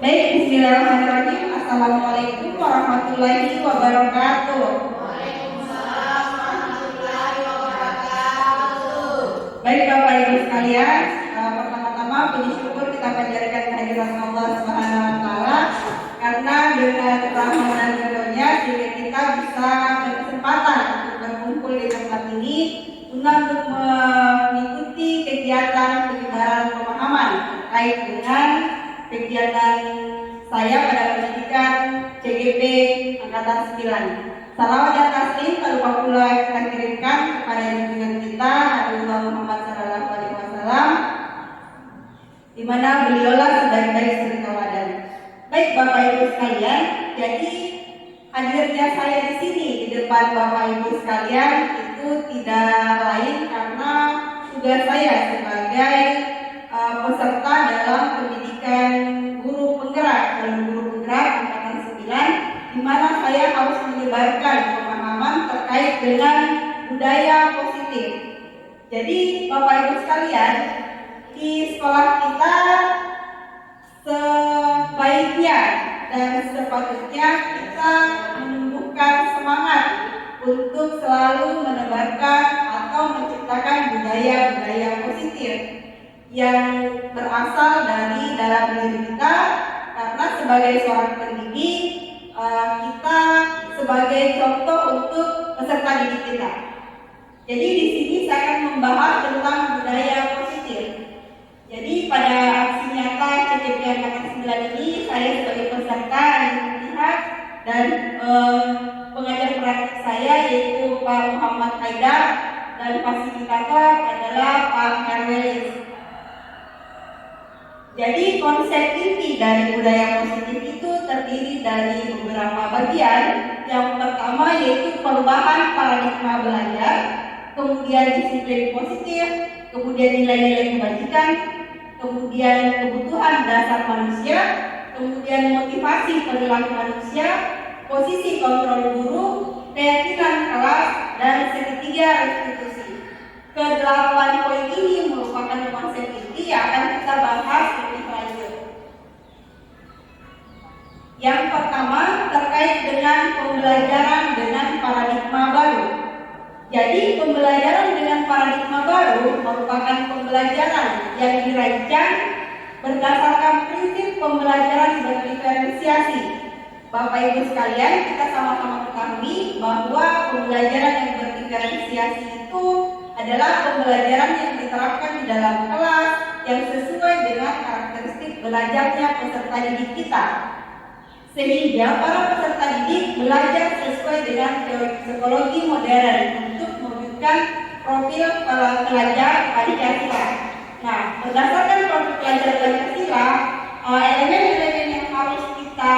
Baik, bismillahirrahmanirrahim. Assalamualaikum warahmatullahi wabarakatuh. Waalaikumsalam warahmatullahi wabarakatuh. Baik Bapak Ibu sekalian, pertama-tama puji syukur kita panjatkan kehadirat Allah Subhanahu wa taala karena dengan rahmat dan ridhonya sehingga kita bisa berkesempatan untuk berkumpul di tempat ini untuk mengikuti kegiatan penyebaran pemahaman terkait dengan kegiatan saya pada pendidikan CGP Angkatan 9. Salawat dan taslim tak lupa pula kita kirimkan kepada junjungan kita Rasulullah Muhammad SAW, di mana beliaulah sebaik-baik suri tauladan. Baik Bapak Ibu sekalian, jadi hadirnya saya di sini di depan Bapak Ibu sekalian itu tidak lain karena tugas saya sebagai peserta dalam pendidikan guru penggerak Angkatan 9, di mana saya harus menyebarkan pemahaman terkait dengan budaya positif. Jadi Bapak Ibu sekalian, di sekolah kita sebaiknya dan sepatutnya kita menumbuhkan semangat untuk selalu menebarkan atau menciptakan budaya-budaya positif yang berasal dari dalam diri kita, karena sebagai seorang pendidik kita sebagai contoh untuk peserta didik kita. Jadi di sini saya akan membahas tentang budaya positif. Jadi pada aksi nyata CGP Angkatan 9 ini saya sebagai peserta yang melihat dan pengajar praktik saya yaitu Pak Muhammad Haidar dan fasilitator adalah Pak Herwelis. Jadi konsep inti dari budaya positif itu terdiri dari beberapa bagian. Yang pertama yaitu perubahan paradigma belajar, kemudian disiplin positif, kemudian nilai-nilai kebajikan, kemudian kebutuhan dasar manusia, kemudian motivasi perilaku manusia, posisi kontrol guru, keyakinan kelas, dan ketiga restitusi. Kedelapan poin ini merupakan konsep inti yang akan kita bahas lebih lanjut. Yang pertama terkait dengan pembelajaran dengan paradigma baru. Jadi pembelajaran dengan paradigma baru merupakan pembelajaran yang dirancang berdasarkan prinsip pembelajaran berdiferensiasi. Bapak Ibu sekalian, kita sama-sama ketahui bahwa pembelajaran yang berdiferensiasi itu adalah pembelajaran yang diterapkan di dalam kelas yang sesuai dengan karakteristik belajarnya peserta didik kita, sehingga para peserta didik belajar sesuai dengan teori psikologi modern untuk mewujudkan profil pelajar Pancasila. Nah, berdasarkan profil pelajar Pancasila, elemen-elemen yang harus kita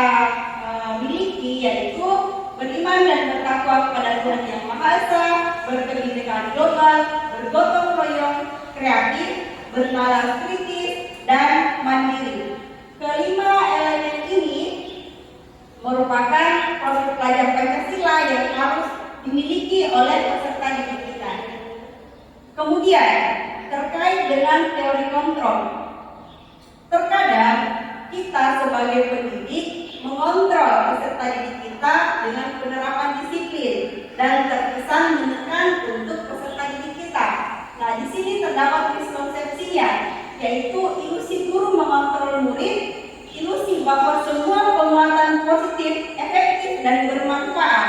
miliki yaitu beriman dan bertakwa kepada Tuhan Yang Maha Esa, berkebinekaan global, bergotong royong, kreatif, bernalar kritis, dan mandiri. Kelima elemen ini merupakan profil pelajar Pancasila yang harus dimiliki oleh peserta didik kita. Kemudian terkait dengan teori kontrol, terkadang kita sebagai pendidik mengontrol peserta didik kita dengan penerapan disiplin dan terkesan menekan untuk peserta didik kita. Nah, di sini terdapat miskonsepsinya, yaitu ilusi guru mengontrol murid, ilusi bahwa semua penguatan positif, efektif, dan bermanfaat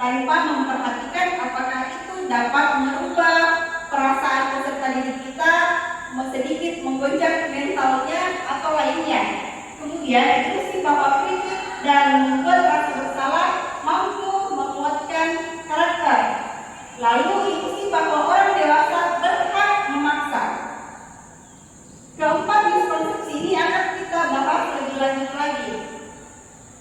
tanpa memperhatikan apakah itu dapat merubah perasaan peserta didik kita, sedikit menggoncang mentalnya atau lainnya. Kemudian ilusi bahwa kritik dan membuat rasa bersalah mampu menguatkan karakter. Lalu ilusi bahwa orang dewasa berhak memaksa. Keempat miskonsepsi ini akan kita bahas lebih lanjut lagi.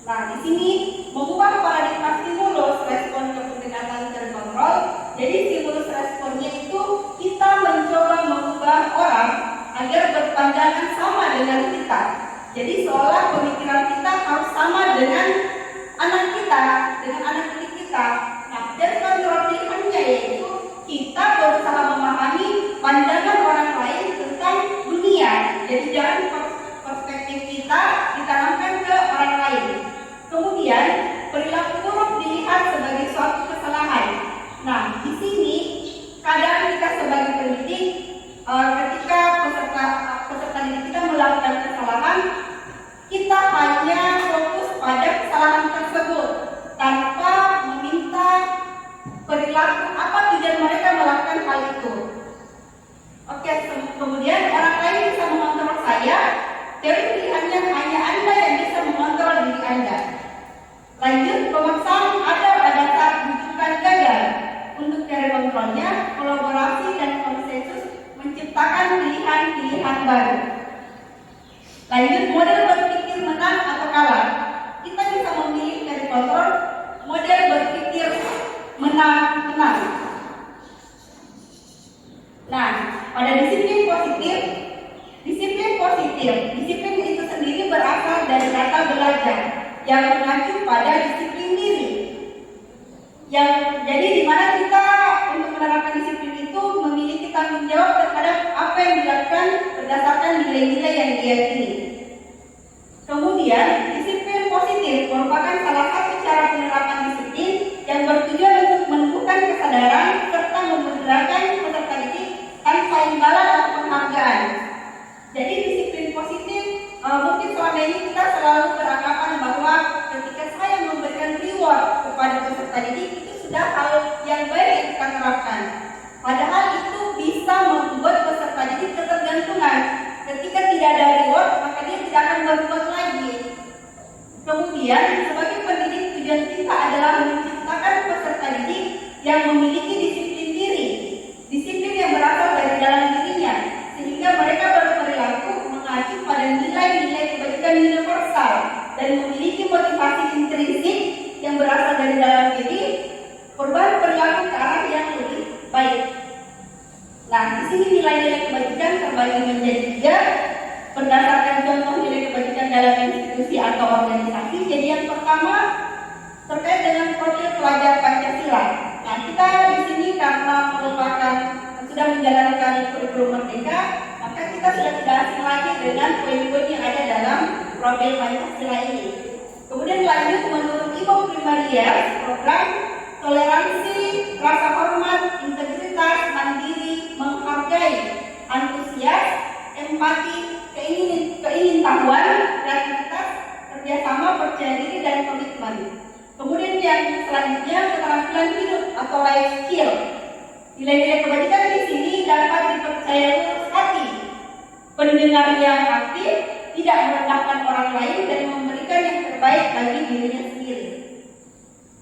Nah, di sini mengubah paradigma stimulus respon ke pendekatan terkontrol. Jadi stimulus responnya itu kita mencoba mengubah orang agar berpandangan sama dengan kita. Jadi seolah pemikiran kita harus sama dengan anak kita, dengan anak didik kita. Nah, dan kontrol pilihannya yaitu kita berusaha memahami pandangan orang lain tentang dunia. Jadi jangan perspektif kita perilaku buruk dilihat sebagai suatu kesalahan. Nah, di sini kadang kita sebagai pendidik, ketika peserta didik kita melakukan kesalahan, kita hanya fokus pada kesalahan tersebut tanpa meminta perilaku apa tujuan mereka melakukan hal itu. Oke, kemudian orang lain bisa mengontrol saya. Teori pilihannya hanya Anda yang bisa mengontrol diri Anda. Lanjut, pemaksaan ada pada saat bukan gagal. Untuk teori kontrolnya, kolaborasi dan konsensus menciptakan pilihan-pilihan baru. Lanjut, model berpikir menang atau kalah. Kita bisa memilih teori kontrol model berpikir menang-menang. Nah, pada disiplin disiplin itu sendiri berasal dari kata belajar yang mengacu pada disiplin diri. Jadi di mana kita untuk menerapkan disiplin itu memiliki tanggung jawab terhadap apa yang dilakukan berdasarkan nilai-nilai yang diyakini. Kemudian, disiplin positif merupakan salah satu cara penerapan disiplin yang bertujuan untuk menumbuhkan kesadaran serta menggerakkan peserta didik tanpa imbalan atau penghargaan. Jadi disiplin positif mungkin selama ini kita selalu beranggapan bahwa ketika saya memberikan reward kepada peserta didik itu sudah hal yang baik yang kita terapkan. Padahal itu bisa membuat peserta didik ketergantungan. Ketika tidak ada reward, maka dia tidak akan berbuat lagi. Kemudian, sebagai pendidik tujuan kita adalah menciptakan peserta didik yang memiliki disiplin diri, disiplin yang berasal dari dalam dirinya, sehingga mereka berperilaku mengacu pada nilai-nilai kebajikan universal dan memiliki motivasi intrinsik yang berasal dari dalam diri, perubahan perilaku ke arah yang lebih baik. Nah, di sini nilai-nilai kebajikan terbagi menjadi 3 berdasarkan contoh nilai kebajikan dalam institusi atau organisasi. Jadi yang pertama terkait dengan profil pelajar Pancasila. Nah, kita di sini karena sudah menjalankan kurikulum Merdeka, maka kita sudah tidak asing lagi dengan poin-poin yang ada dalam profil Pancasila ini. Kemudian lanjut, menurut Ibu Primarias, program toleransi, rasa hormat, integritas, mandiri, menghargai, antusias, empati, keingintahuan, kreativitas, kerjasama, percaya diri, dan komitmen. Kemudian yang selanjutnya keterampilan hidup atau life skill. Nilai-nilai kebajikan di sini dapat dipercaya lurus hati, pendengar yang aktif, tidak merendahkan orang lain, dan memberikan yang terbaik bagi dirinya sendiri.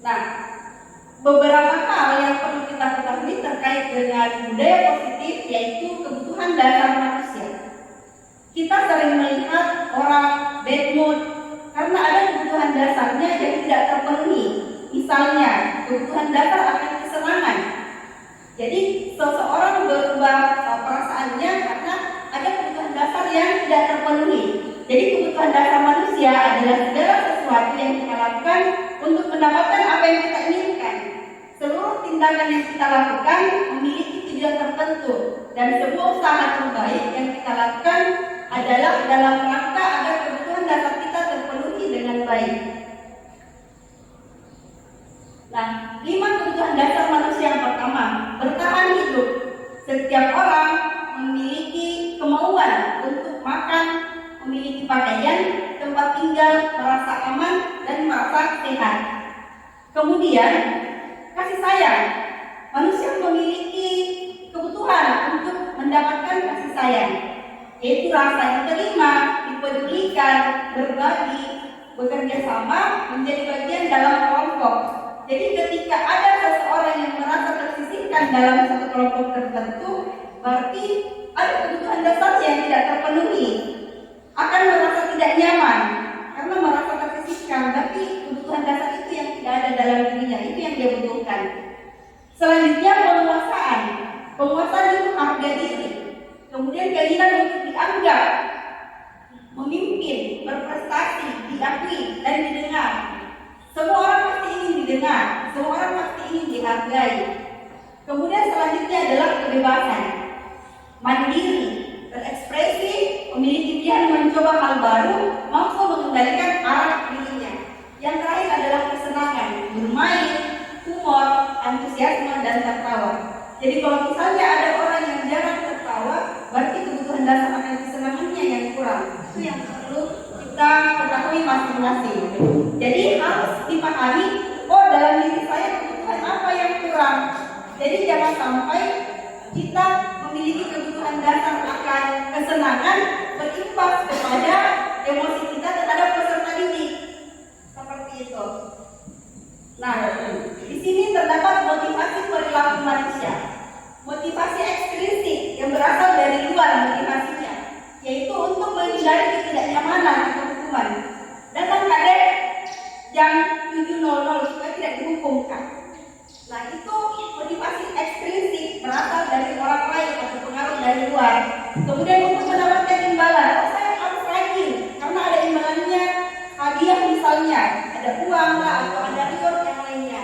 Nah, beberapa hal yang perlu kita ketahui terkait dengan budaya positif yaitu kebutuhan dasar manusia. Kita sering melihat orang bad mood karena ada kebutuhan dasarnya yang tidak terpenuhi. Misalnya, kebutuhan dasar akan kesenangan. Jadi, seseorang berubah perasaannya karena ada kebutuhan dasar yang tidak terpenuhi. Jadi, kebutuhan dasar manusia adalah segala sesuatu yang kita lakukan untuk mendapatkan apa yang kita inginkan. Seluruh tindakan yang kita lakukan memiliki tujuan tertentu, dan sebuah usaha terbaik yang kita lakukan adalah dalam rangka agar kebutuhan dasar kita terpenuhi dengan baik. Nah, 5 kebutuhan dasar manusia yang pertama, bertahan hidup. Setiap orang memiliki kemauan untuk makan, memiliki pakaian, tempat tinggal, merasa aman, dan merasa sehat. Kemudian, kasih sayang. Manusia memiliki kebutuhan untuk mendapatkan kasih sayang, yaitu rasa diterima, dipedulikan, berbagi, bekerja sama, menjadi bagian dalam kelompok. Jadi ketika ada seseorang yang merasa tersisihkan dalam satu kelompok tertentu, berarti ada kebutuhan dasar yang tidak terpenuhi, akan merasa tidak nyaman karena merasa tersisihkan. Berarti kebutuhan dasar itu yang tidak ada dalam dirinya, itu yang dia butuhkan. Selanjutnya penguasaan. Penguasaan itu harga diri. Kemudian keinginan untuk dianggap, memimpin, berprestasi, diakui, dan didengar. Semua orang pasti ingin didengar, semua orang pasti ingin dihargai. Kemudian selanjutnya adalah kebebasan. Mandiri, berekspresi, memiliki pilihan mencoba hal baru, mampu mengendalikan arah dirinya. Yang terakhir adalah antusiasme dan tertawa. Jadi kalau misalnya ada orang yang jarang tertawa, berarti kebutuhan dasar akan kesenangannya yang kurang. Itu yang perlu kita ketahui masing-masing. Jadi harus dipahami, oh dalam diri saya kebutuhan apa yang kurang. Jadi jangan sampai kita memiliki kebutuhan dasar akan kesenangan berimbas kepada emosi kita terhadap peserta didik. Seperti itu. Nah, di sini terdapat motivasi perilaku manusia. Motivasi ekstrinsik yang berasal dari luar motivasinya, yaitu untuk menghindari ketidaknyamanan atau hukuman. Datang kadek jam 7.00 supaya tidak dihukumkan. Nah, itu motivasi ekstrinsik berasal dari orang lain atau pengaruh dari luar. Kemudian untuk mendapatkan imbalan, oh saya harus rajin karena ada imbalannya, hadiah misalnya, ada uang lah atau ada reward yang lainnya.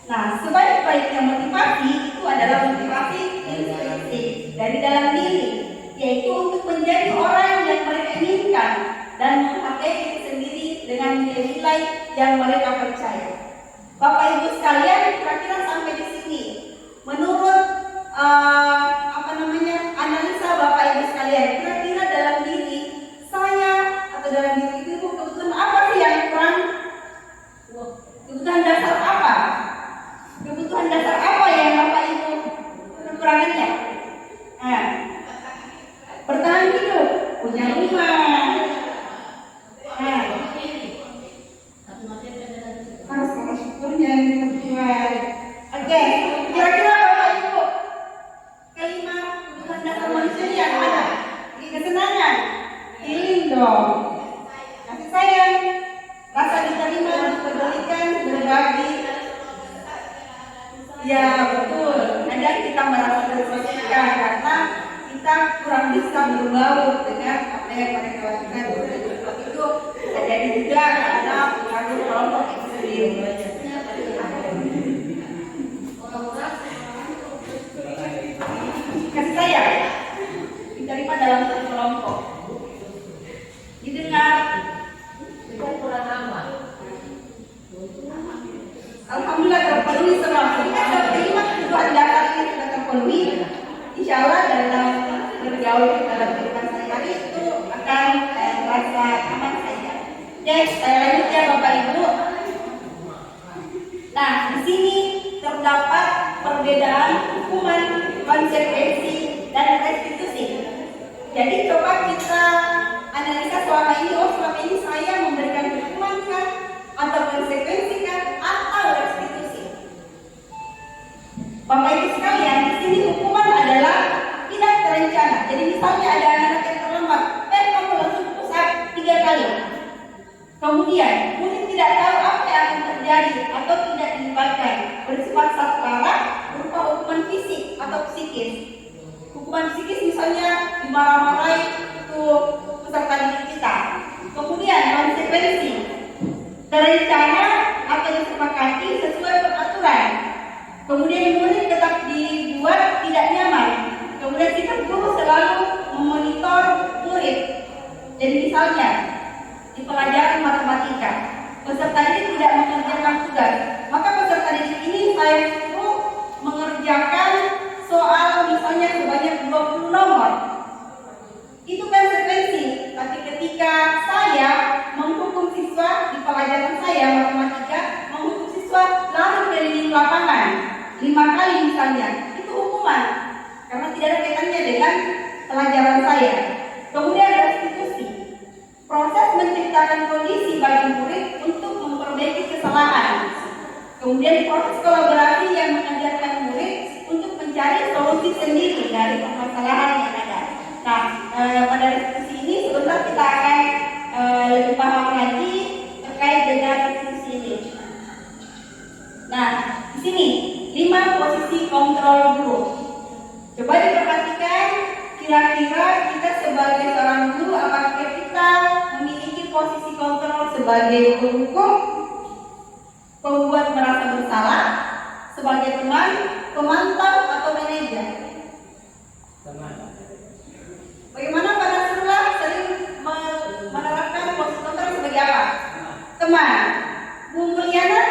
Nah, sebaik-baiknya motivasi itu adalah motivasi intrinsik dari dalam diri, yaitu untuk menjadi orang yang mereka inginkan dan menghargai diri sendiri dengan nilai-nilai yang mereka percaya. Bapak Ibu sekalian, kira-kira sampai di sini, menurut analisa Bapak Ibu sekalian, kira-kira dalam diri saya atau dalam diri ibu kebutuhan apa sih yang kurang? Kebutuhan dasar apa? Kebutuhan dasar apa yang Bapak Ibu kekurangannya? Nah, bertahan hidup, punya rumah. Nah, harus syukurnya Tuhan. Oke, kira-kira Bapak Ibu kelima kebutuhan dasar manusia yang mana? Kesenangan, healing dong, kasih sayang, rasa diterima, dipedulikan, berbagi. Ya betul, kadang kita merasa tersisihkan karena kita kurang bisa berbaur dengan apa yang mereka lakukan. Itu bisa jadi juga karena pengaruh kelompok ekstrim. Kasih sayang diterima dalam satu kelompok, didengar, kurang aman. Alhamdulillah terpenuhi semua. Jika kelima kebutuhan dasar ini sudah terpenuhi, insya Allah dalam bergaul dalam kehidupan sehari-hari itu akan merasa aman saja. Oke, saya lanjut ya Bapak Ibu. Nah, di sini terdapat perbedaan hukuman, konsekuensi, dan restitusi. Jadi coba kita analisa selama ini, selama ini saya memberikan hukuman kan, atau konsekuensi kan, atau restitusi. Bapak Ibu sekalian, di sini hukuman adalah tidak terencana. Jadi misalnya ada anak yang terlambat, kamu langsung pusat 3 kali. Kemudian murid tidak tahu apa yang akan terjadi atau tidak dilibatkan, bersifat saklara berupa hukuman fisik atau psikis. Hukuman psikis misalnya dimarah-marahi itu peserta didik kita. Kemudian konsekuensi terencana atau disepakati sesuai peraturan. Kemudian murid tetap dibuat tidak nyaman. Kemudian sikap guru selalu memonitor murid. Jadi misalnya di pelajaran matematika, peserta didik tidak mengerjakan tugas, maka peserta didik ini saya suruh mengerjakan soal misalnya sebanyak 20 nomor. Itu konsekuensi. Tapi ketika saya menghukum siswa di pelajaran saya matematika, menghukum siswa lari keliling lapangan 5 kali misalnya, itu hukuman karena tidak ada kaitannya dengan pelajaran saya. Kemudian restitusi, proses menciptakan kondisi bagi murid untuk memperbaiki kesalahan. Kemudian proses kolaborasi yang mengajarkan murid untuk mencari solusi sendiri dari permasalahan yang ada. Nah, pada restitusi ini sebentar kita akan lebih paham lagi terkait dengan restitusi ini. Nah, di sini 5 posisi kontrol guru. Coba diperhatikan, kira-kira kita sebagai seorang guru apakah kita memiliki posisi kontrol sebagai penghukum, pembuat merasa bersalah, sebagai teman, pemantau, atau manajer? Bagaimana Pak Nasrullah sering menerapkan posisi kontrol sebagai apa? Teman. Bu Mulyana?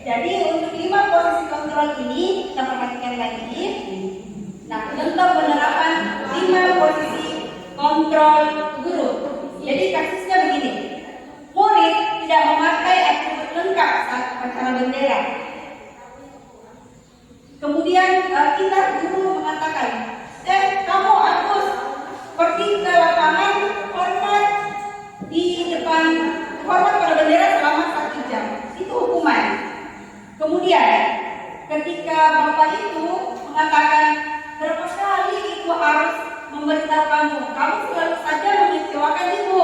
Jadi untuk 5 posisi kontrol ini kita perhatikan lagi. Nah, tentang penerapan 5 posisi kontrol guru. Jadi kasusnya begini. Murid tidak memakai atribut lengkap saat upacara bendera. Kemudian kita guru mengatakan, kamu Agus pergi ke lapangan hormat di depan hormat pada bendera selama 1 jam. Itu hukuman. Kemudian ketika bapak itu mengatakan, berapa kali ibu harus memberitahu kamu selalu saja mengecewakan ibu.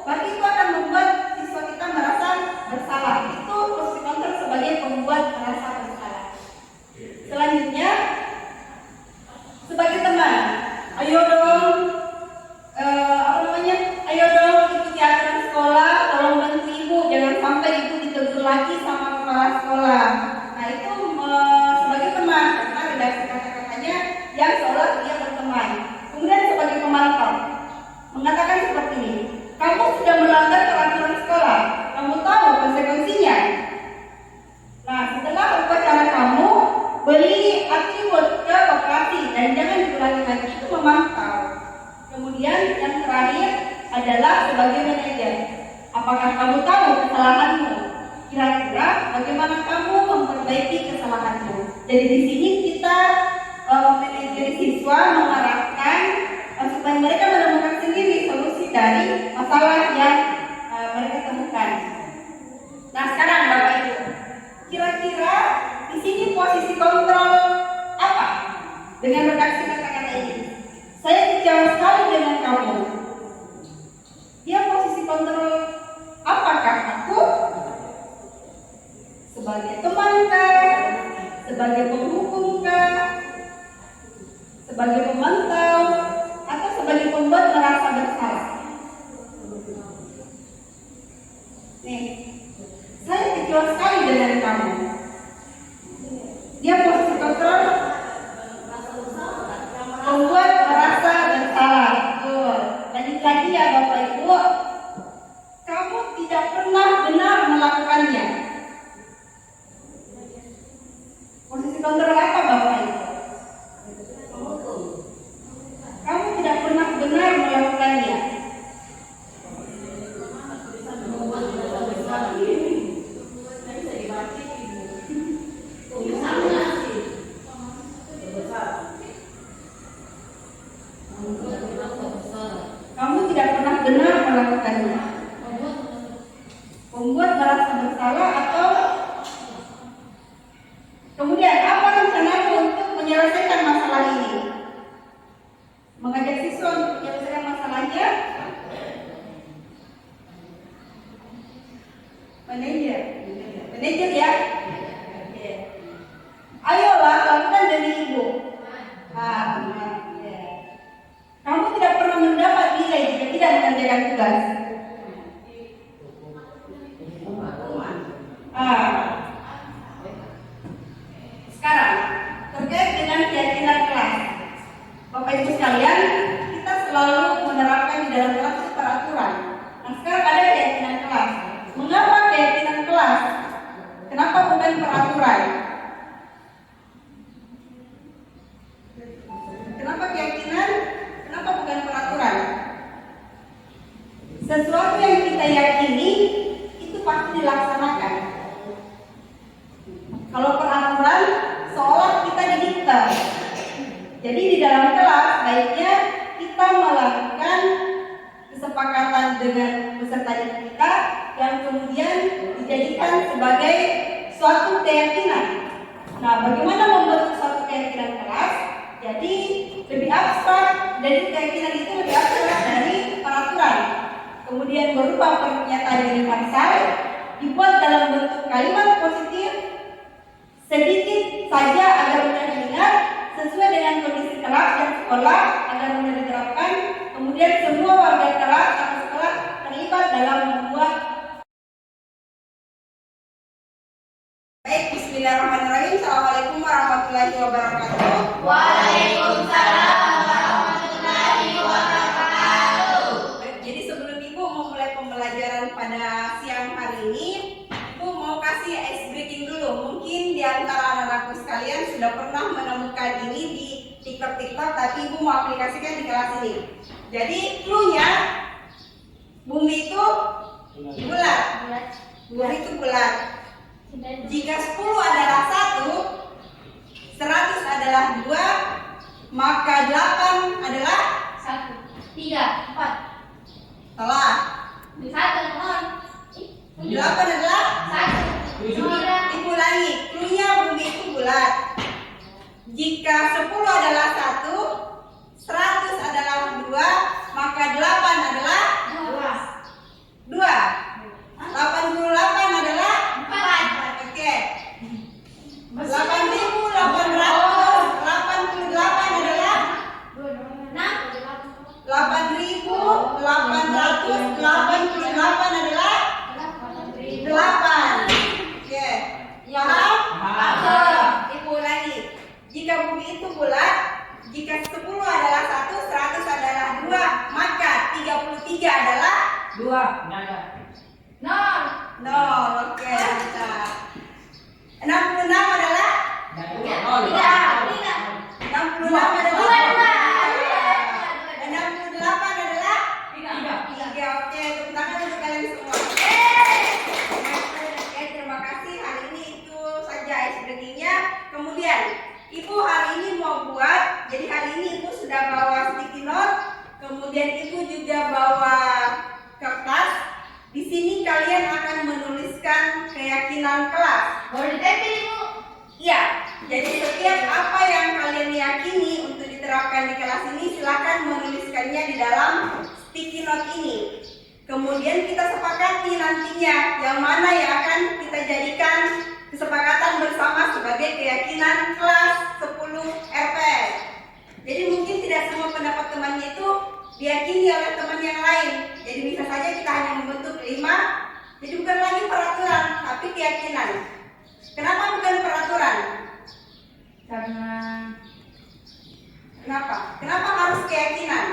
Berarti itu akan membuat siswa kita merasa bersalah. Itu posisi kontrol sebagai pembuat merasa bersalah. Selanjutnya, sebagai teman, ayo dong, ayo dong ikuti aturan sekolah, tolong bantu ibu, jangan sampai ibu ditegur lagi sama kepala sekolah. Nah itu sebagai teman, karena redaksi kata-katanya yang seolah dia berteman. Kemudian sebagai pemantau, mengatakan seperti ini, kamu sudah melanggar peraturan sekolah, kamu tahu konsekuensinya. Nah setelah upacara kamu beli atribut ke koperasi dan jangan diulangi lagi, itu memantau. Kemudian yang terakhir adalah sebagai manajer, apakah kamu tahu kesalahanmu? Kira-kira bagaimana kamu memperbaiki kesalahanmu? Jadi di sini kita manajer siswa mengarahkan supaya mereka menemukan sendiri solusi dari masalah yang mereka temukan. Nah sekarang Bapak Ibu, kira-kira di sini posisi kontrol apa dengan redaksi kata-kata ini? Saya kecewa sekali dengan kamu. Dia posisi kontrol apakah aku? Sebagai temankah? Sebagai penghukumkah? Sebagai pemantau? Atau sebagai pembuat merasa bersalah? Nih, saya kecewa sekali dengan kamu. Dia posisi kontrol membuat merasa bersalah. Betul. Lanjut lagi ya Bapak Ibu. Kamu tidak pernah benar melakukannya. Posisi kontrol apa Bapak Ibu? Kamu tidak pernah benar melakukannya. Kamu tidak pernah benar melakukannya. Membuat merasa bersalah atau kemudian apa rencanamu untuk menyelesaikan masalah ini? Mengajak siswa untuk menyelesaikan masalahnya. Manajer ya. Ayolah lakukan demi ibu. Kamu tidak pernah mendapat nilai jika tidak mengerjakan tugas. Sekarang terkait dengan keyakinan kelas, Bapak Ibu sekalian, kita selalu menerapkan di dalam kelas peraturan. Nah sekarang ada keyakinan kelas. Mengapa keyakinan kelas? Kenapa bukan peraturan? Kenapa keyakinan? Kenapa bukan peraturan? Sesuatu yang kita yakini itu pasti dilaksanakan. Kalau peraturan seolah kita didikte. Jadi di dalam kelas baiknya kita melakukan kesepakatan dengan peserta didik kita yang kemudian dijadikan sebagai suatu keyakinan. Nah, bagaimana membentuk suatu keyakinan kelas? Jadi lebih abstrak dari keyakinan itu lebih abstrak dari peraturan. Kemudian berupa pernyataan universal dibuat dalam bentuk kalimat positif sedikit saja agar mudah diingat sesuai dengan kondisi kelas dan sekolah agar mudah diterapkan. Kemudian semua warga kelas atau sekolah terlibat dalam membuat. Baik, bismillahirrahmanirrahim. Assalamualaikum warahmatullahi wabarakatuh. Waalaikumsalam warahmatullahi wabarakatuh. Baik, jadi sebelum Ibu memulai pembelajaran pada siang hari ini, Ibu mau kasih ice breaking dulu. kalian sudah pernah menemukan ini di TikTok, tapi Ibu mau aplikasikan di kelas ini. Jadi clue-nya, bumi itu bulat. Bumi itu bulat. Jika 10 adalah 1, 100 adalah 2, maka 8 adalah 1, 3, 4. salah. 1, mohon. 8 adalah 1, 9. Ibu ulangi, clue-nya bumi itu bulat. Jika 10 adalah 1, 100 adalah 2, maka 8 adalah 2. 88 adalah 4. oke. 8.888 adalah 8.888 adalah 8. Oke. Paham? Ibu ulangi. Jika bumi itu bulat, jika 10 adalah 1, 100 adalah 2, maka 33 adalah 2. 0. Oke. 66 adalah 66 adalah 68 adalah 3. Oke, tepuk tangan untuk kalian semua. Oke, terima kasih. Hari ini itu saja icebreaking-nya. Kemudian, Ibu hari ini mau buat. Jadi hari ini Ibu sudah bawa sticky note. Kemudian Ibu juga bawa kertas. Di sini kalian akan menuliskan keyakinan kelas. Boleh ditempel, Ibu? Iya. Jadi setiap apa yang kalian yakini untuk diterapkan di kelas ini, silakan menuliskannya di dalam sticky note ini. Kemudian kita sepakati nantinya yang mana yang akan kita jadikan kesepakatan bersama sebagai keyakinan kelas 10 RPS. Jadi mungkin tidak semua pendapat temannya itu diyakini oleh teman yang lain. Jadi bisa saja kita hanya membentuk 5. Jadi bukan lagi peraturan, tapi keyakinan. Kenapa bukan peraturan? Kenapa harus keyakinan?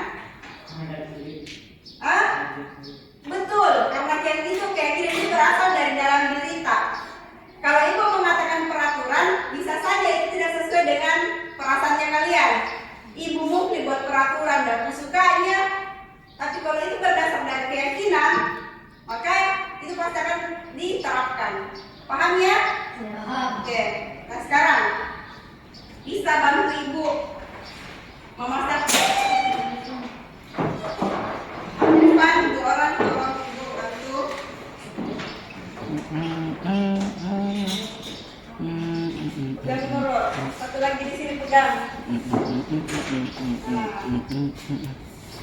Betul, karena keyakinan itu berasal dari dalam diri kita. Kalau Ibu mengatakan peraturan, bisa saja itu tidak sesuai dengan perasaannya kalian. Ibu mungkin buat peraturan dan sukanya, tapi kalau itu berdasar dari keyakinan, maka itu pasti akan diterapkan. Paham ya? Oke. Nah sekarang bisa bantu Ibu memasak. Depan 2 orang, tolong Ibu bantu. Pegang turun. Satu lagi di sini pegang.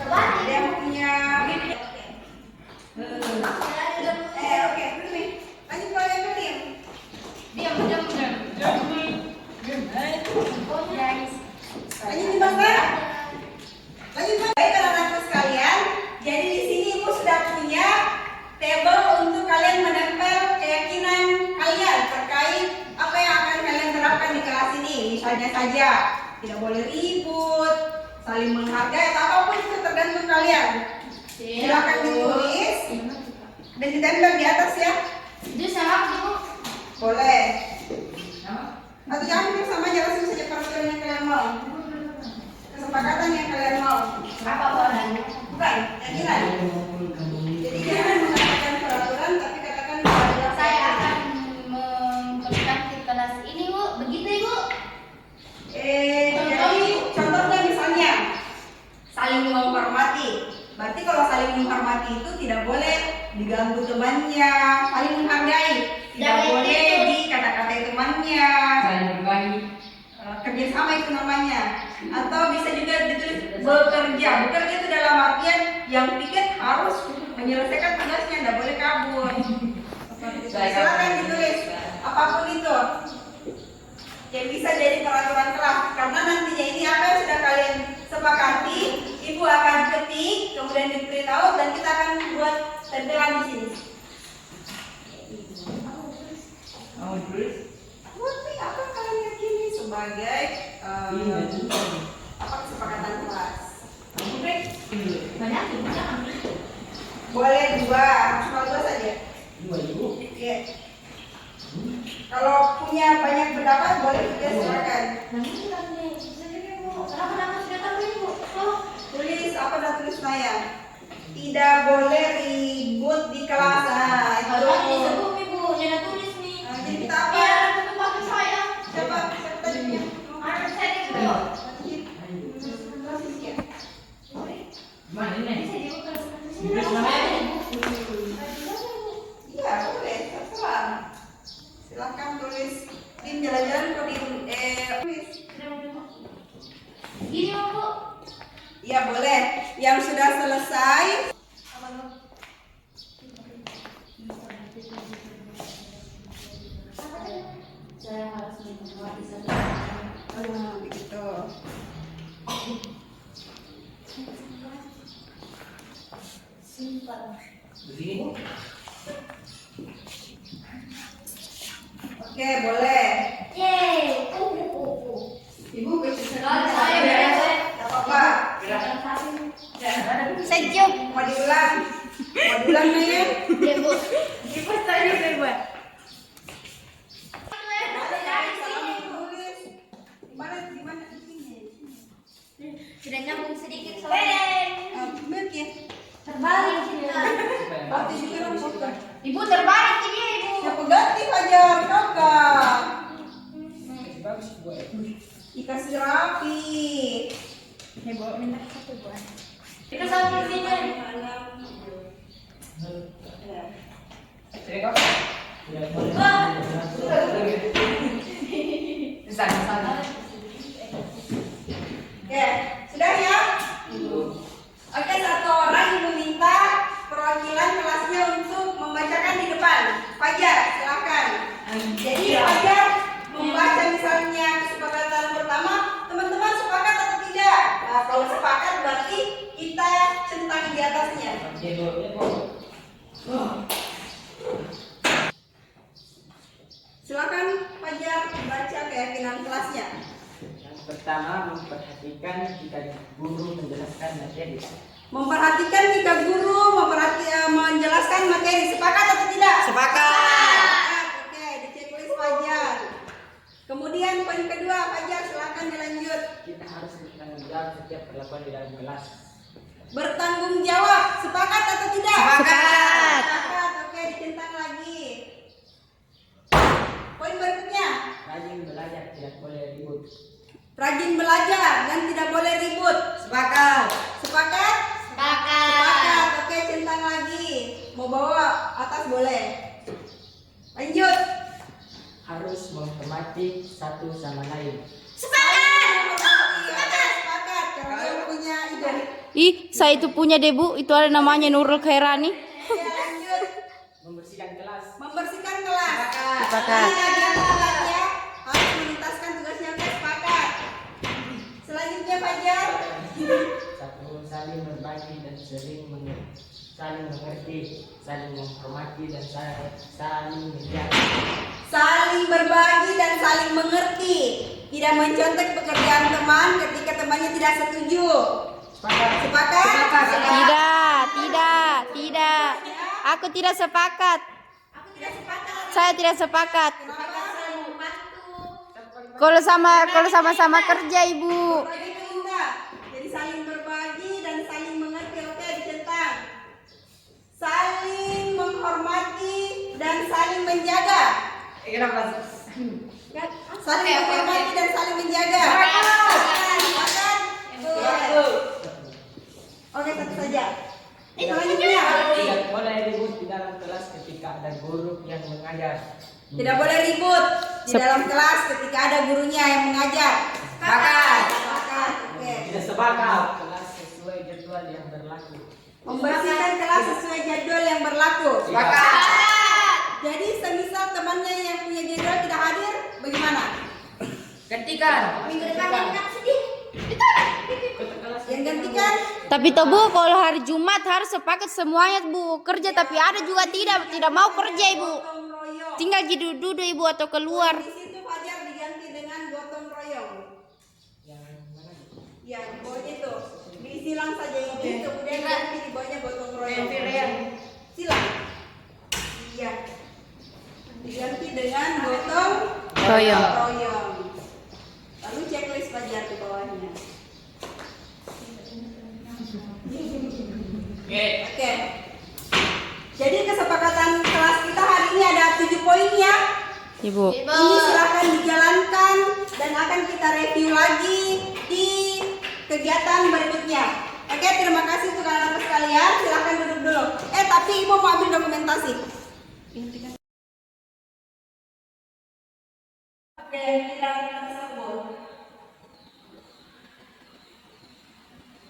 Ada yang punya. Oke, begini. Lanjut kalian berdiam. Diam. Lanjut dimasak. Baik anak-anakku sekalian. Jadi di sini Ibu sudah punya table untuk kalian menempel keyakinan kalian terkait apa yang akan kalian terapkan di kelas ini. Misalnya saja tidak boleh ribut, saling menghargai, atau apapun itu tergantung kalian. Silakan ditulis dan ditempel di atas ya. Itu sama, Ibu? Boleh. Atau jangan bersama aja, langsung saja peraturan yang kalian mau. Kesepakatan yang kalian mau. Apa boleh? Bukan, keyakinan. Jadi jangan mengatakan peraturan, tapi katakan adalah Saya akan memberikan ke kelas ini, Bu. Begitu, Ibu? Jadi contohnya misalnya saling menghormati. Berarti kalau saling menghormati itu tidak boleh diganggu temannya, saling menghargai. Tidak boleh dikata-katai temannya. Saling berbagi. Kerjasama itu namanya. Atau bisa juga ditulis bekerja. Bekerja itu dalam artian yang piket harus menyelesaikan tugasnya, tidak boleh kabur. Silakan ditulis apapun itu yang bisa jadi peraturan kelas. Karena nantinya ini apa yang sudah kalian sepakati, Ibu akan ketik, kemudian diberitahu dan kita akan buat tempelan di sini. Tapi apa yang kalian yakini sebagai apa kesepakatan kelas? Banyak, Ibu. Jangan. Boleh 2, maksimal 2 saja. 2 Ibu. Iya. Kalau punya banyak pendapat boleh juga silakan. Nanti kita bisa jadi Bu. Kenapa nama sudah tahu Ibu? Oh, Tulis apa dah tulis Naya? Tidak boleh ribut di kelas. Nah, itu. kalau disebut Ibu, jangan tulis nih. Nah, jadi kita apa? Biar ada tempat saya. Siapa tadi punya? Ada saya Ibu. Gimana ini? Bisa dibuka. Tulis namanya? Iya boleh, terserah. Silakan tulis. Dim jalan-jalan kok tulis. Gini Bu. Iya boleh. Yang sudah selesai. Saya harus membuat bisa. Begitu. Simpel. Begini. Oke, boleh. Yeay. Ibu bisa. Saya beres. Gak apa-apa. Sejuk. Mau diulang? Mau diulang nih? Ya Bu. Ibu tadi udah buat. Gimana di sini? Sudah nyambung sedikit soalnya. Mungkin. Terbalik sini. Berarti juga rambutnya. Ibu terbalik ini Ibu. Siapa ganti Fajar? Kakak. Bagus gue. Dikasih rapi. Kita sampai sini. Jadi kok? Tidak boleh. Sana. Oke, sudah ya? Oke, satu orang yang meminta perwakilan kelasnya untuk membacakan di depan. Fajar, silakan. Jadi Fajar membaca misalnya kesepakatan pertama, teman-teman sepakat atau tidak? Nah, kalau sepakat berarti kita centang di atasnya. Silakan Fajar baca keyakinan kelasnya. Yang pertama, memperhatikan jika guru menjelaskan materi. Memperhatikan jika guru menjelaskan materi. Sepakat atau tidak? Sepakat. Oke, di checklist Fajar. Kemudian poin kedua, Fajar silakan dilanjut. Kita harus bertanggung jawab setiap perlakuan di dalam kelas. Bertanggung jawab. Sepakat atau tidak? Sepakat. Sepakat. Oke, dicentang lagi. Poin berikutnya, Rajin belajar, tidak boleh ribut. rajin belajar dan tidak boleh ribut. Sepakat. Sepakat? Sepakat. Sepakat. Oke, centang lagi. Mau bawa atas boleh. Lanjut. Harus menghormati satu sama lain. Sepakat. Sepakat. Kalau yang punya ide. Ih, saya itu punya deh Bu, itu ada namanya Nurul Khairani. Oke, lanjut. Membersihkan kelas. Membersihkan kelas. Sepakat. Ya, harus menuntaskan tugasnya. Oke, sepakat. Selanjutnya Fajar. Satu, saling berbagi dan saling mengerti, saling menghormati dan saling menjaga. Saling berbagi dan saling mengerti. Tidak mencontek pekerjaan teman ketika temannya tidak setuju. Sepakat. Sepakat? Tidak. Aku tidak sepakat. Aku tidak sepakat. Saya tidak sepakat. Kenapa? Kalau sama-sama kerja, Ibu. Berbagi itu indah. Jadi saling berbagi dan saling mengerti. Oke, dicentang. Saling menghormati dan saling menjaga. Saling menghormati dan saling menjaga. Sepakat? Oke, satu saja. Selanjutnya. Tidak boleh ribut di dalam kelas ketika ada guru yang mengajar. Tidak boleh ribut di dalam kelas ketika ada gurunya yang mengajar. Sepakat. Sepakat. Oke. Tidak sepakat. Kelas sesuai jadwal yang berlaku. Membersihkan kelas sesuai jadwal yang berlaku. Sepakat. Jadi semisal temannya yang punya jadwal tidak hadir, bagaimana? Gantikan. Minggu depan enak sedih. Yang gantikan? Tapi toh Bu, kalau hari Jumat harus sepakat semuanya Bu kerja, tapi ada juga tidak mau kerja Ibu. Gotong royong. Tinggal duduk Ibu atau keluar. Di situ Fajar diganti dengan gotong royong. Yang mana? Ya, di bawahnya itu. Disilang saja ini, kemudian ganti di bawahnya gotong royong. Silang. Iya. diganti dengan gotong Royong. royong. Lalu checklist pelajar di bawahnya. Oke. Jadi kesepakatan kelas kita hari ini ada 7 poin ya. Ibu. Ini silakan dijalankan dan akan kita review lagi di kegiatan berikutnya. Oke, terima kasih untuk anak-anak sekalian. Silakan duduk dulu. Tapi Ibu mau ambil dokumentasi. Keyakinan tersebut.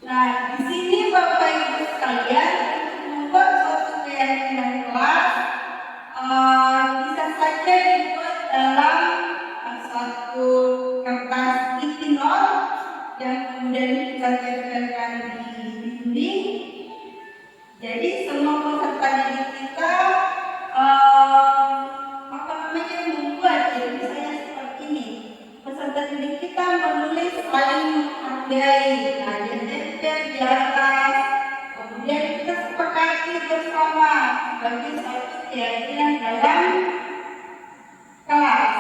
Nah, di sini Bapak Ibu sekalian membuat suatu keyakinan kelas bisa saja dibuat dalam suatu kertas itinol yang kemudian kita tempelkan di dinding. Jadi semua peserta didik kita membuat, jadi misalnya seperti ini, peserta didik kita menulis saling menghargai, dan tempel di atas, kemudian kita sepakati bersama sebagai satu keyakinan dalam kelas.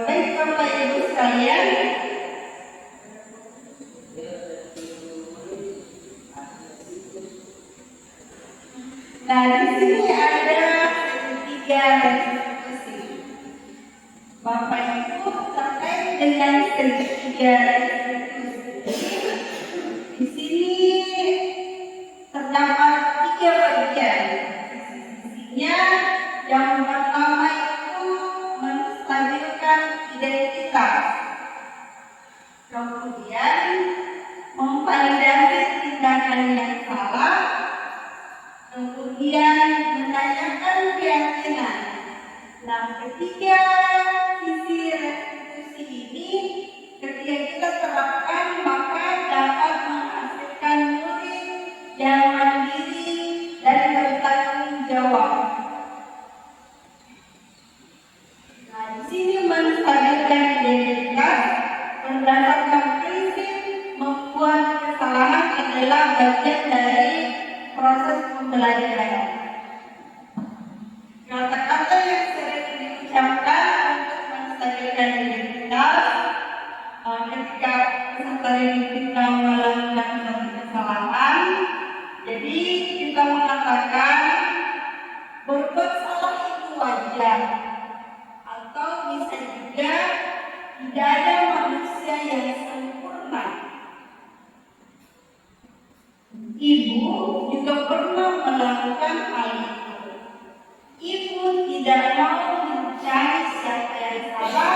Baik Bapak Ibu sekalian, nah di sini ada 3 diskusi Bapak Ibu terkait dengan segitiga diskusi. Di sini terdapat 3 bagian. Sisinya yang pertama itu menstabilkan identitas, kemudian memvalidasi tindakan yang salah, kemudian menanyakan keyakinan. Nah, ketiga sisi restitusi ini ketika kita terapkan maka dapat menghasilkan murid yang mandiri dan bertanggung jawab. Nah, di sini menstabilkan identitas berdasarkan prinsip membuat kesalahan adalah bagian dari proses pembelajaran. Kata-kata yang sering diucapkan untuk menstabilkan identitas ketika peserta didik kita melakukan satu kesalahan, jadi kita mengatakan berbuat salah itu wajar, atau bisa juga tidak ada manusia yang sempurna. Ibu juga pernah melakukan hal itu. Ibu tidak mau mencari siapa yang salah,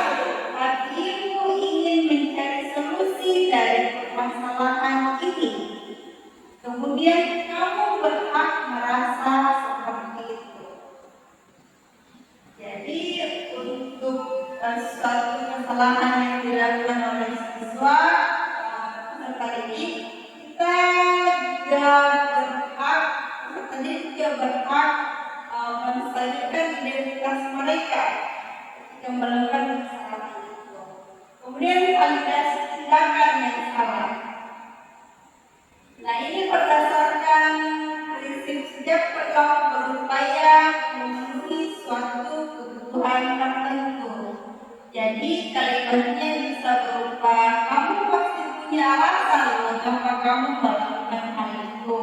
tapi ibu ingin mencari solusi dari permasalahan ini. Kemudian kamu berhak merasa seperti itu. Jadi untuk suatu kesalahan yang dilakukan oleh siswa peserta didik, kita juga berhak, peserta didik juga berhak menstabilkan identitas mereka ketika melakukan kesalahan itu. Kemudian validasi tindakan yang salah. Nah, ini berdasarkan prinsip setiap pelaku berupaya memenuhi suatu kebutuhan tertentu. Jadi kalimatnya bisa berupa kamu pasti punya alasan mengapa kamu melakukan hal itu.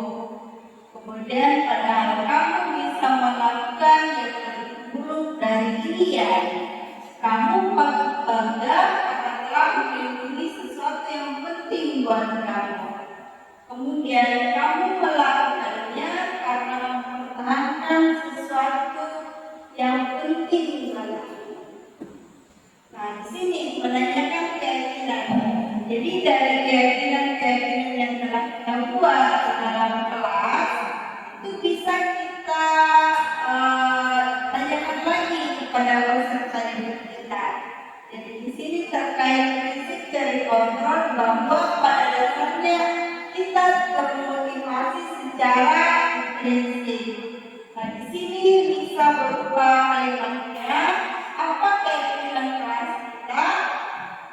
Kemudian padahal kamu bisa melakukan yang lebih buruk dari ini ya. Kamu patut bangga karena telah melindungi sesuatu yang penting buat kamu. Kemudian kamu melakukannya karena mempertahankan sesuatu yang penting bagimu. Nah, di sini menanyakan keyakinan. Jadi dari keyakinan-keyakinan yang telah kita buat dalam kelas itu bisa kita tanyakan lagi kepada peserta didik kita. Jadi di sini terkait prinsip dari kontrol bahwa pada dasarnya kita termotivasi secara prinsip. Nah, di sini bisa bisa berupa kalimatnya, apa keyakinan kelas kita,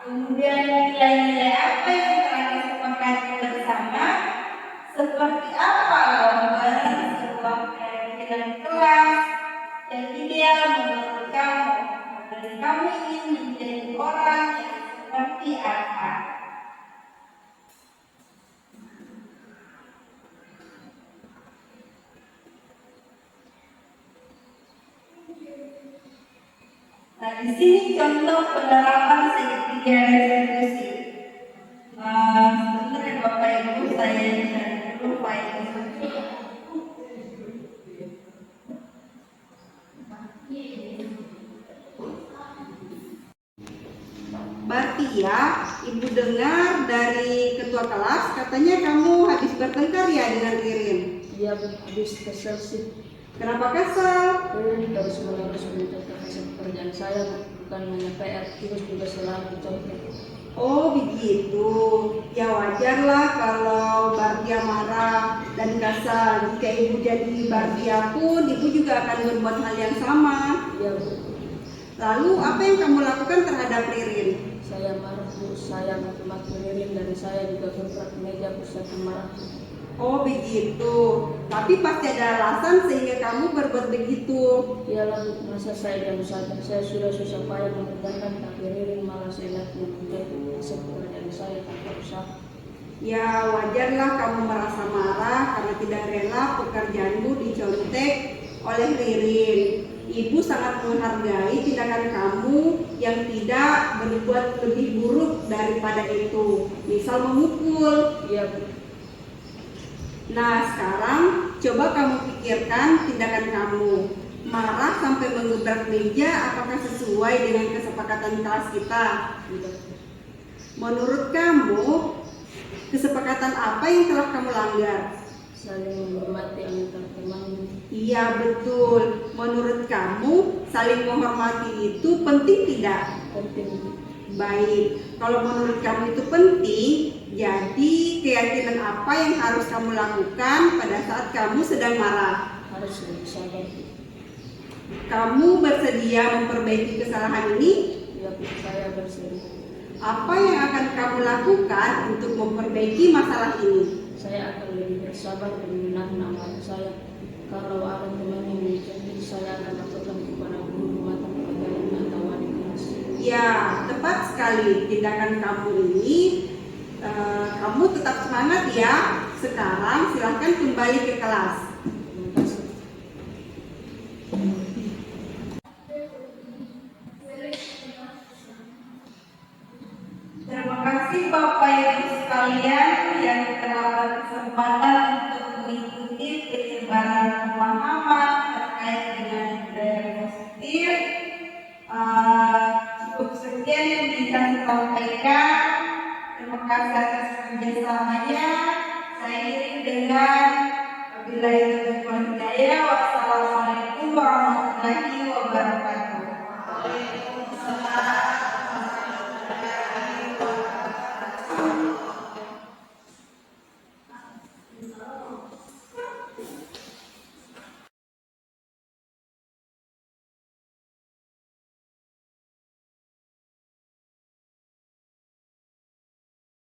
kemudian nilai-nilai apa yang telah disepakati bersama, seperti apa gambaran sebuah keyakinan kelas yang ideal menurut kamu, dan kamu ingin menjadi orang yang seperti apa. Nah, di sini contoh penerapan segitiga restitusi. Nah, sebenarnya Bapak Ibu saya cari dulu file itu. Berarti ya, Ibu dengar dari ketua kelas katanya kamu habis bertengkar ya dengan Ririn. Dia habis kesel sih. Kenapa kesal? Terus menerus mencontoh hasil pekerjaan saya, bukan hanya PR, terus juga selalu dicontoh. Oh begitu, ya wajarlah kalau Bartia marah dan kasar. Jika ibu jadi Bartia pun, ibu juga akan berbuat hal yang sama. Ya, Lalu apa yang kamu lakukan terhadap Ririn? saya marah Bu, saya maki-maki Ririn, dan saya juga gebrak meja saya marah. Oh begitu, tapi pasti ada alasan sehingga kamu berbuat begitu. Iyalah Bu, masa saya diam saja, saya sudah susah payah mengerjakan, tapi Ririn malah saya lihat mencontoh hasil pekerjaan saya tanpa usaha. Ya wajarlah kamu merasa marah karena tidak rela pekerjaanmu dicontek oleh Ririn. Ibu sangat menghargai tindakan kamu yang tidak berbuat lebih buruk daripada itu, misal memukul. Iya Bu. Nah sekarang coba kamu pikirkan tindakan kamu. Marah sampai menggebrak meja, apakah sesuai dengan kesepakatan kelas kita? Tidak. Menurut kamu, kesepakatan apa yang telah kamu langgar? Saling menghormati antar teman. Iya betul. Menurut kamu, saling menghormati itu penting tidak? Penting. Baik, kalau menurut kamu itu penting, jadi keyakinan apa yang harus kamu lakukan pada saat kamu sedang marah? Harus lebih sabar. Kamu bersedia memperbaiki kesalahan ini? Ya Bu, saya bersedia. Apa yang akan kamu lakukan untuk memperbaiki masalah ini? Saya akan lebih bersabar dan menahan amarah saya. Kalau ada teman yang menjadi, saya akan lakukan kepada guru mata pelajaran atau adik kelas. Ya, tepat sekali tindakan kamu ini. Kamu tetap semangat ya. Sekarang silahkan kembali ke kelas. Terima kasih. Terima kasih Bapak Ibu sekalian yang telah berkesempatan untuk mengikuti penyebaran pemahaman terkait dengan budaya positif. Cukup sekian yang bisa saya sampaikan. Terima kasih atas kerjasamanya. Saya iri dengan wabillahi taufiq wal hidayah. Wassalamualaikum warahmatullahi wabarakatuh.